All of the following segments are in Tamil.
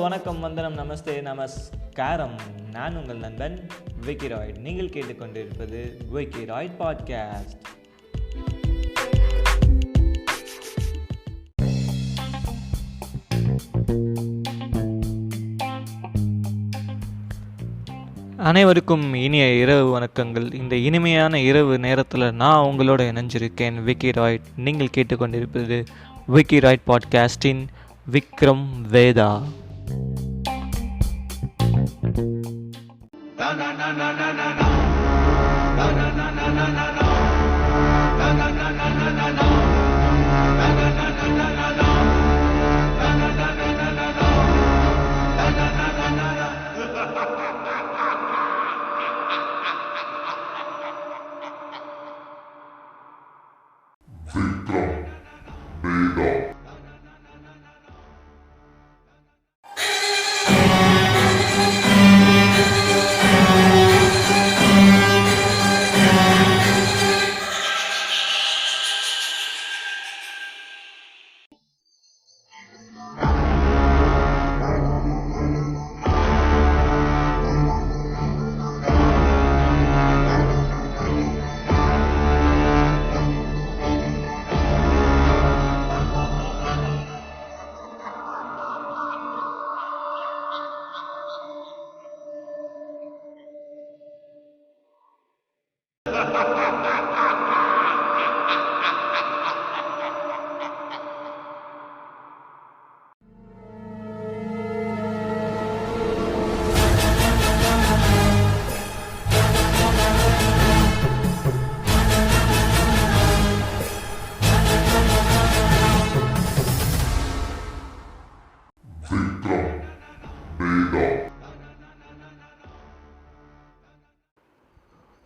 வணக்கம், வந்தனம், நமஸ்தே, நமஸ்காரம். நான் உங்கள் நண்பன் விக்கி ராய்ட். நீங்கள் கேட்டுக்கொண்டிருப்பது விக்கி ராய்ட் பாட்காஸ்ட். அனைவருக்கும் இனிய இரவு வணக்கங்கள். இந்த இனிமையான இரவு நேரத்தில் நான் உங்களோட இணைஞ்சிருக்கேன் விக்கி ராய்ட். நீங்கள் கேட்டுக்கொண்டிருப்பது விக்கி ராய்ட் பாட்காஸ்டின் விக்ரம் வேதா.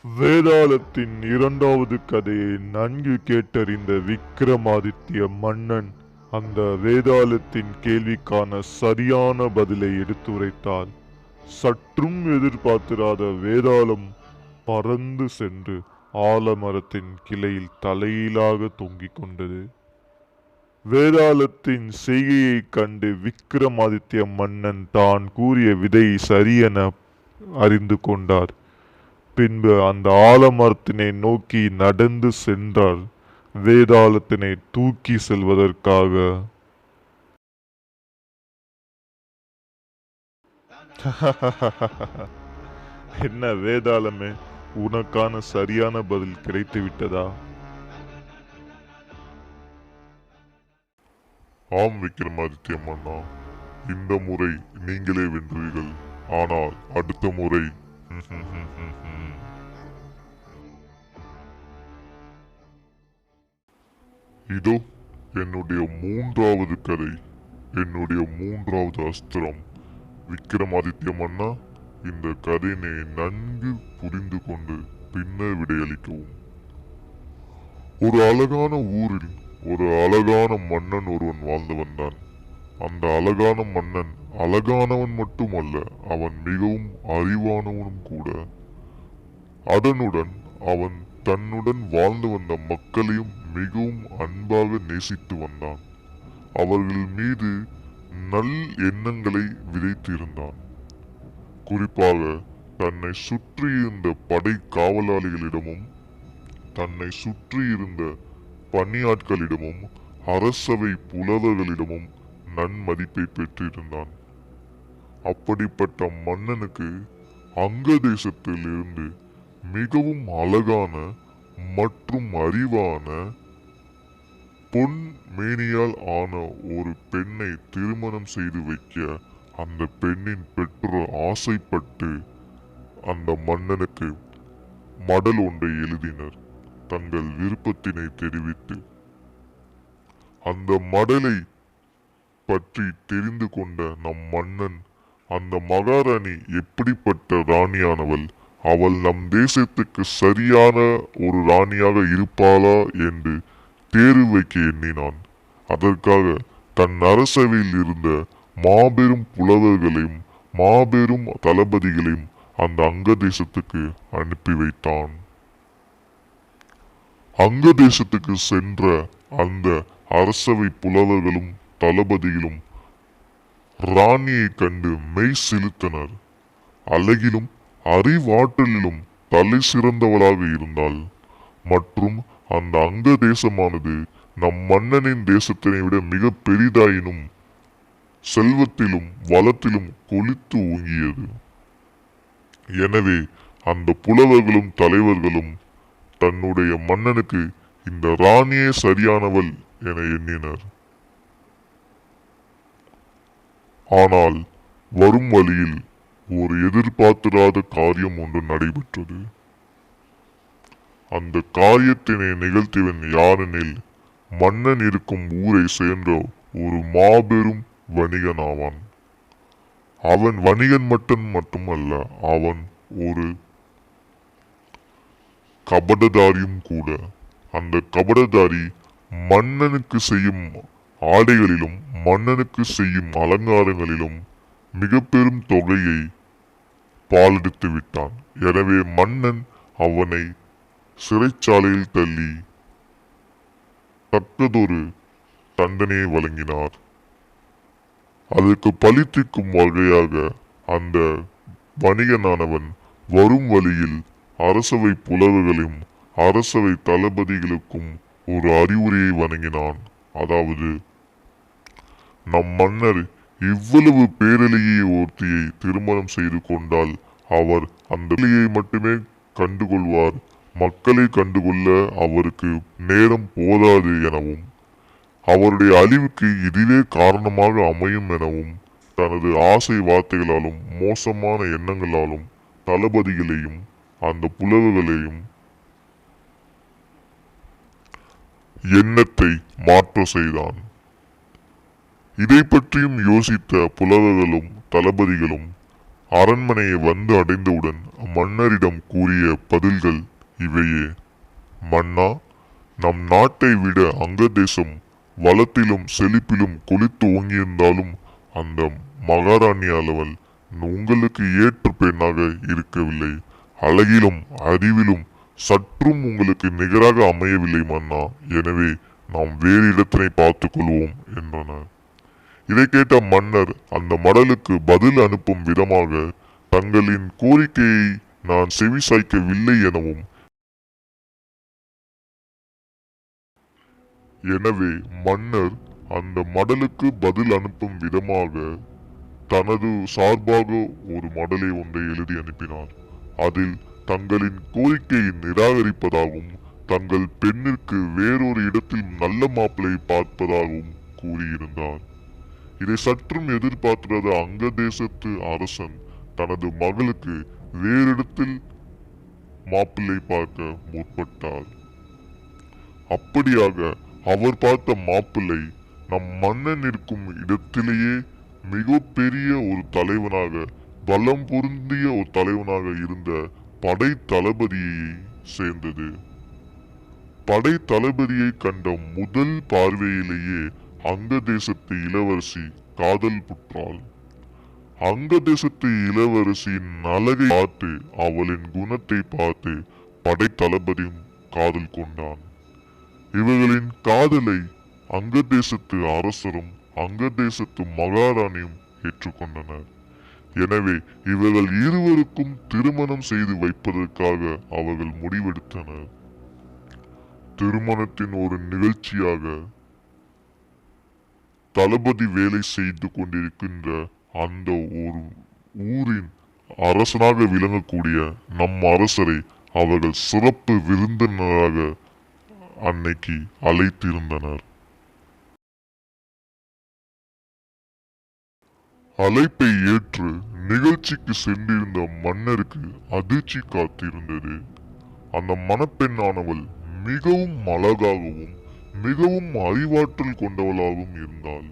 வேதாளத்தின் இரண்டாவது கதையை நன்கு கேட்டறிந்த விக்ரமாதித்ய மன்னன் அந்த வேதாளத்தின் கேள்விக்கான சரியான பதிலை எடுத்துரைத்தார். சற்றும் எதிர்பார்த்திராத வேதாளம் பறந்து சென்று ஆலமரத்தின் கிளையில் தலையிலாக தொங்கிக் கொண்டது. வேதாளத்தின் செய்கையை கண்டு விக்ரமாதித்ய மன்னன் தான் கூறிய விதை சரியென அறிந்து கொண்டார். பின்பு அந்த ஆலமரத்தினை நோக்கி நடந்து சென்றார், வேதாளத்தினை தூக்கி செல்வதற்காக. என்ன வேதாளமே, உனக்கான சரியான பதில் கிடைத்து விட்டதா? ஆம் விக்ரமாதித்ய மன்னா, இந்த முறை நீங்களே வென்றீர்கள். ஆனால் அடுத்த முறை இதோ என்னுடைய மூன்றாவது கதை, என்னுடைய மூன்றாவது அஸ்திரம். விக்ரமாதித்ய மன்னா, இந்த கதையினை நன்கு புரிந்து கொண்டு பின்னர் விடையளிக்கவும். ஒரு அழகான ஊரில் ஒரு அழகான மன்னன் ஒருவன் வாழ்ந்து வந்தான். அந்த அழகான மன்னன் அழகானவன் மட்டுமல்ல, அவன் மிகவும் அறிவானவனும் கூட. அதனுடன் அவன் தன்னுடன் வாழ்ந்து வந்த மக்களையும் மிகவும் அன்பாக நேசித்து வந்தான். அவர்கள் மீது நல் எண்ணங்களை விதைத்து இருந்தான். குறிப்பாக தன்னை சுற்றியிருந்த படை காவலாளிகளிடமும் தன்னை சுற்றியிருந்த பணியாட்களிடமும் அரசவை புலவர்களிடமும் நன்மதிப்பை பெற்றிருந்தான். அப்படிப்பட்ட மன்னனுக்கு அங்க தேசத்தில் இருந்து மிகவும் அழகான மற்றும் அறிவான பொன் மேனியால் ஆன ஒரு பெண்ணை திருமணம் செய்து வைக்க அந்த பெண்ணின் பெற்றோர் ஆசைப்பட்டு அந்த மன்னனுக்கு மடல் ஒன்றை எழுதினர், தங்கள் விருப்பத்தினை தெரிவித்து. அந்த மடலை பற்றி தெரிந்து கொண்ட நம் மன்னன், அந்த மகாராணி எப்படிப்பட்ட ராணியானவள், அவள் நம் தேசத்துக்கு சரியான ஒரு ராணியாக இருப்பாளா என்று தேர்வு வைக்க எண்ணினான். அதற்காக தன் அரசவையில் இருந்த மாபெரும் புலவர்களையும் மாபெரும் தளபதிகளையும் அந்த அங்க தேசத்துக்கு அனுப்பி வைத்தான். அங்க தேசத்துக்கு சென்ற அந்த அரசவை புலவர்களும் தளபதிகளும் ராணியை கண்டு மெய் சிலுத்தனர். அழகிலும் அறிவாற்றலிலும் தலை சிறந்தவளாக இருந்தாள். மற்றும் அந்த அங்க தேசமானது நம் மன்னனின் தேசத்தினை விட மிக பெரிதாயினும் செல்வத்திலும் வளத்திலும் கொளித்து ஓங்கியது. எனவே அந்த புலவர்களும் தலைவர்களும் தன்னுடைய மன்னனுக்கு இந்த ராணியே சரியானவள் என எண்ணினர். ஆனால் வரும் வழியில் ஒரு எதிர்பார்த்திராத காரியம் ஒன்று நடைபெற்றது. அந்த காரியத்தினை நிகழ்த்தியவன் யாரெனில் மன்னன் இருக்கும் ஊரை சேர்ந்த ஒரு மாபெரும் வணிகன் ஆவான். அவன் வணிகன் மட்டுமல்ல, அவன் ஒரு கபடதாரியும் கூட. அந்த கபடதாரி மன்னனுக்கு செய்யும் ஆடைகளிலும் மன்னனுக்கு செய்யும் அலங்காரங்களிலும் மிக பெரும் தொகையை பாலெடுத்து விட்டான். எனவே மன்னன் அவனை சிறைச்சாலையில் தள்ளி தக்கதொரு தண்டனையை வழங்கினார். அதற்கு பழி தீர்க்கும் வகையாக அந்த வணிகனானவன் வரும் வழியில் அரசவை புலவர்களும் அரசவை தளபதிகளுக்கும் ஒரு அறிவுரையை வழங்கினான். அதாவது, நம் மன்னர் இவ்வளவு பேரழியை ஒருத்தியை திருமணம் செய்து கொண்டால் அவர் அந்த பேரழியை மட்டுமே கண்டுகொள்வார், மக்களை கண்டுகொள்ள அவருக்கு நேரம் போதாது எனவும் அவருடைய அழிவுக்கு இதுவே காரணமாக அமையும் எனவும் தனது ஆசை வார்த்தைகளாலும் மோசமான எண்ணங்களாலும் தளபதிகளையும் அந்த புலவர்களையும் எண்ணத்தை மாற்ற செய்தான். இதை பற்றியும் யோசித்த புலவர்களும் தளபதிகளும் அரண்மனையை வந்து அடைந்தவுடன் மன்னரிடம் கூறிய பதில்கள் இவையே. மன்னா, நம் நாட்டை விட அங்க தேசம் வளத்திலும் செழிப்பிலும் கொளித்து ஓங்கியிருந்தாலும் அந்த மகாராணி அளவல் உங்களுக்கு ஏற்ற பெண்ணாக இருக்கவில்லை. அழகிலும் அறிவிலும் சற்றும் உங்களுக்கு நிகராக அமையவில்லை மன்னா. எனவே நாம் வேறு இடத்தினை பார்த்துக் கொள்வோம் என்றனர். இதை கேட்ட மன்னர் அந்த மடலுக்கு பதில் அனுப்பும் விதமாக தங்களின் கோரிக்கையை நான் செவிசாய்க்கவில்லை எனவும், எனவே மன்னர் அந்த மடலுக்கு பதில் அனுப்பும் விதமாக தனது சார்பாக ஒரு மடலை ஒன்றை எழுதி அனுப்பினார். அதில் தங்களின் கோரிக்கையை நிராகரிப்பதாகவும் தங்கள் பெண்ணிற்கு வேறொரு இடத்தில் நல்ல மாப்பிளை பார்ப்பதாகவும் கூறியிருந்தார். இதை சற்றும் எதிர்பார்த்திராத அங்க தேசத்து அரசன் தனது மகளுக்கு வேறிடத்தில் மாப்பிள்ளை பார்க்க முற்பட்டார். அப்படியாக அவர் பார்த்த மாப்பிள்ளை நம் மன்னன் இருக்கும் இடத்திலேயே மிக பெரிய ஒரு தலைவனாக, பலம் பொருந்திய ஒரு தலைவனாக இருந்த படை தளபதியை சேர்ந்தது. படை தளபதியை கண்ட முதல் பார்வையிலேயே அங்க தேசத்து இளவரசி காதல் புற்றாள். அங்க தேசத்து இளவரசியின் அழகை பார்த்து அவளின் குணத்தை பார்த்து படை தளபதியும் காதல் கொண்டான். இவர்களின் காதலை அங்க தேசத்து அரசரும் அங்க தேசத்து மகாராணியும் ஏற்றுக்கொண்டனர். எனவே இவர்கள் இருவருக்கும் திருமணம் செய்து வைப்பதற்காக அவர்கள் முடிவெடுத்தனர். திருமணத்தின் ஒரு நிகழ்ச்சியாக தளபதி வேலை செய்து கொண்டிருக்கின்ற அந்த ஒரு ஊரின் அரசனாக விளங்கக்கூடிய நம் அரசரை அவர்கள் சிறப்பு விருந்தினராக அன்னைக்கு அழைத்திருந்தனர். அழைப்பை ஏற்று நிகழ்ச்சிக்கு சென்றிருந்த மன்னருக்கு அதிர்ச்சி காத்திருந்தது. அந்த மணப்பெண்ணானவள் மிகவும் அழகாகவும் மிகவும் அறிவாற்றல் கொண்டவளாகவும் இருந்தாள்.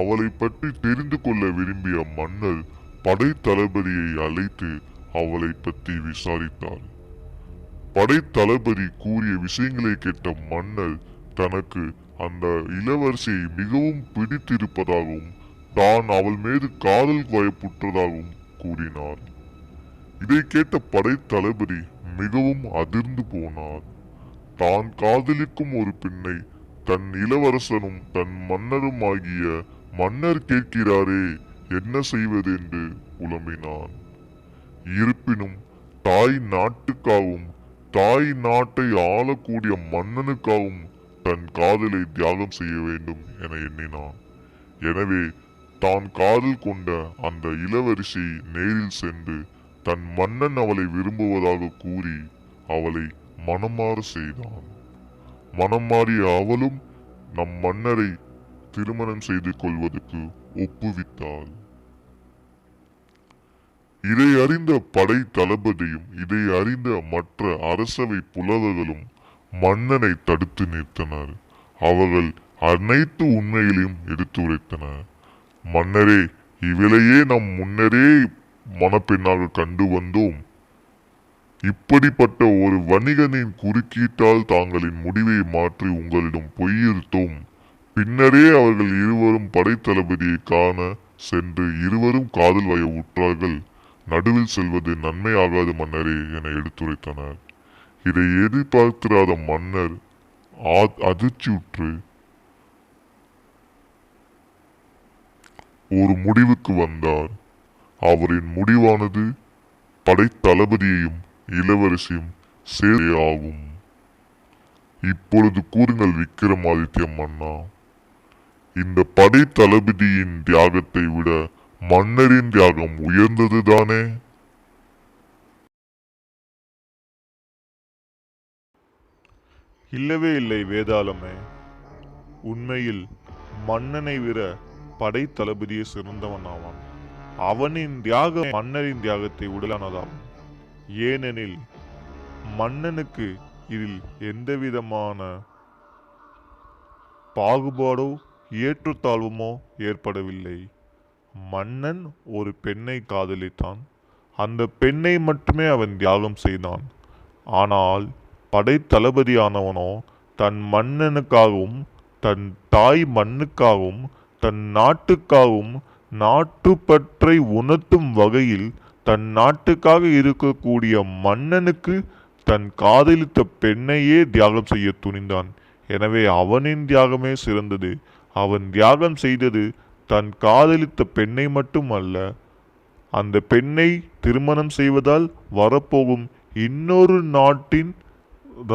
அவளை பற்றி தெரிந்து கொள்ள விரும்பிய மன்னர் படை தளபதியை அழைத்து அவளை பற்றி விசாரித்தார். படை தளபதி கூறிய விஷயங்களை கேட்ட மன்னர் தனக்கு அந்த இளவரசியை மிகவும் பிடித்திருப்பதாகவும் தான் அவள் மீது காதல் வயப்புற்றதாகவும் கூறினார். இதை கேட்ட படை தளபதி மிகவும் அதிர்ந்து போனார். தான் காதலிக்கும் ஒரு பெண்ணை தன் இளவரசனும் தன் மன்னரும் ஆகிய மன்னர் கேட்கிறாரே என்ன செய்வது என்று புலம்பினான். இருப்பினும் தாய் நாட்டுக்காகவும் தாய் நாட்டை ஆளக்கூடிய மன்னனுக்காகவும் தன் காதலை தியாகம் செய்ய வேண்டும் என எண்ணினான். எனவே தான் காதல் கொண்ட அந்த இளவரசி நேரில் சென்று தன் மன்னன் அவளை விரும்புவதாக கூறி அவளை மனமாற செய்தான். மனம் மாறிய அவளும் நம் மன்னரை திருமணம் செய்து கொள்வதற்கு ஒப்புவித்தாள். இதை அறிந்த படை தளபதியும் இதை அறிந்த மற்ற அரசவை புலவர்களும் மன்னனை தடுத்து நிறுத்தினர். அவர்கள் அனைத்து உண்மைகளையும் எடுத்துரைத்தனர். மன்னரே, இவளையே நாம் முன்னரே மணப்பெண்ணாக கண்டு வந்தோம். இப்படிப்பட்ட ஒரு வணிகனின் குறுக்கீட்டால் தாங்களின் முடிவை மாற்றி உங்களிடம் பொய்யிருத்தோம். பின்னரே அவர்கள் இருவரும் படைத்தளபதியை காண சென்று இருவரும் காதல் வய உற்றார்கள். நடுவில் செல்வது நன்மையாகாது மன்னரே என எடுத்துரைத்தனர். இதை எதிர்பார்த்திராத மன்னர் அதிர்ச்சியுற்று ஒரு முடிவுக்கு வந்தார். அவரின் முடிவானது படைத்தளபதியையும் இளவரசியும் சேர்ந்தே ஆகும். இப்பொழுது கூறுங்கள் விக்கிரமாதித்ய மன்னா, இந்த படை தளபதியின் தியாகத்தை விட மன்னரின் தியாகம் உயர்ந்ததுதானே? இல்லவே இல்லை வேதாளமே. உண்மையில் மன்னனை விட படை தளபதியை சிறந்தவன் ஆவான். அவனின் தியாகம் மன்னரின் தியாகத்தை உடலானதாகும். ஏனெனில் மன்னனுக்கு இதில் எந்தவிதமான பாகுபாடோ ஏற்றத்தாழ்வுமோ ஏற்படவில்லை. மன்னன் ஒரு பெண்ணை காதலித்தான். அந்த பெண்ணை மட்டுமே அவன் தியாகம் செய்தான். ஆனால் படை தளபதியானவனோ தன் மன்னனுக்காகவும் தன் தாய் மண்ணுக்காகவும் தன் நாட்டுக்காகவும் நாட்டுப்பற்றை உணர்த்தும் வகையில் தன் நாட்டுக்காக இருக்கக்கூடிய மன்னனுக்கு தன் காதலித்த பெண்ணையே தியாகம் செய்ய துணிந்தான். எனவே அவனின் தியாகமே சிறந்தது. அவன் தியாகம் செய்தது தன் காதலித்த பெண்ணை மட்டும் அல்ல, அந்த பெண்ணை திருமணம் செய்வதால் வரப்போகும் இன்னொரு நாட்டின்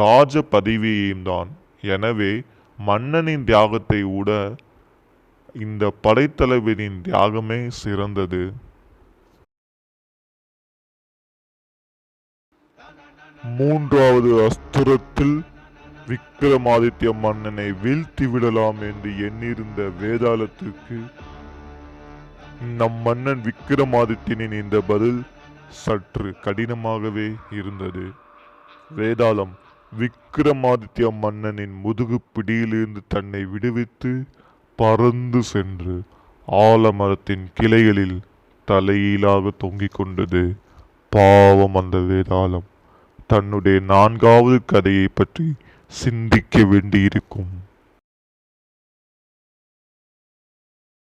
ராஜ பதவியையும் தான். எனவே மன்னனின் தியாகத்தை விட இந்த படைத்தளபதியின் தியாகமே சிறந்தது. மூன்றாவது அஸ்திரத்தில் விக்கிரமாதித்ய மன்னனை வீழ்த்தி விடலாம் என்று எண்ணியிருந்த வேதாளத்துக்கு நம் மன்னன் விக்கிரமாதித்யனின் இந்த பதில் சற்று கடினமாகவே இருந்தது. வேதாளம் விக்கிரமாதித்ய மன்னனின் முதுகு பிடியிலிருந்து தன்னை விடுவித்து பறந்து சென்று ஆலமரத்தின் கிளைகளில் தலையீழாக தொங்கிக் கொண்டது. பாவம் அந்த வேதாளம் தன்னுடைய 4வது கதையை பற்றி சிந்திக்க வேண்டியிருக்கும்.